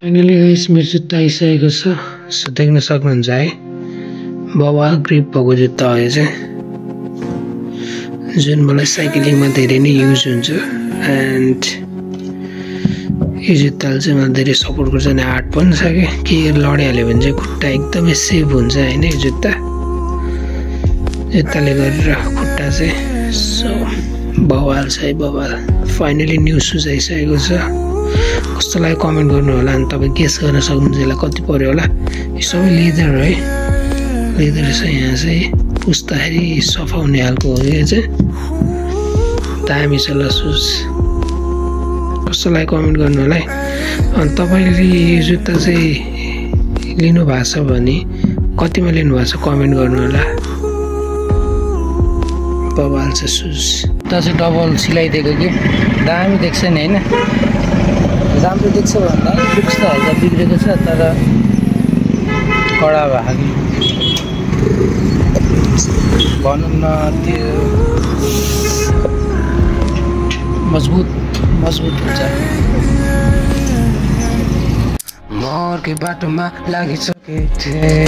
Finally guys मेरो जुत्ता आइसकेको छ। सो देख्न सक्नुहुन्छ है बवाल ग्रिप भएको जुत्ता हो यो चाहिँ, जुन मलाई साइक्लिङमा धेरै नै युज हुन्छ। एन्ड यो जुत्ताले चाहिँ मलाई धेरै सपोर्ट गर्छ अनि हार्ड पनि छ कि लडिहाल्यो भने चाहिँ खुट्टा एकदमै सेफ हुन्छ होइन यो जुत्ताले गरेर खुट्टा चाहिँ। सो बवाल छ है बवाल। फाइनली न्यू सुज आइसकेको छ। कस्तो लाग्यो कमेन्ट गर्नु होला अनि तपाईँ गेस गर्न सक्नुहुन्छ यसलाई कति पर्यो होला। यो सबै लेदर है, लेदर छ। यहाँ चाहिँ पुस्दाखेरि सफा हुने खालको हो यो चाहिँ, दामी छ ल सुज। कस्तो लाग्यो कमेन्ट गर्नु होला है। अनि तपाईँले यो जुत्ता चाहिँ लिनुभएको छ भने कतिमा लिनुभएको छ कमेन्ट गर्नु होला। बवाल छ सुज। जुत्ता चाहिँ डबल सिलाइदिएको कि दामी देख्छ नि होइन, राम्रो देख्छ भन्दा लुक्स त हल्का बिग्रेको छ तर कडा भएको भनौँ न, त्यो मजबुत हुन्छ। म अर्कै बाटोमा लागिसकेको थिएँ।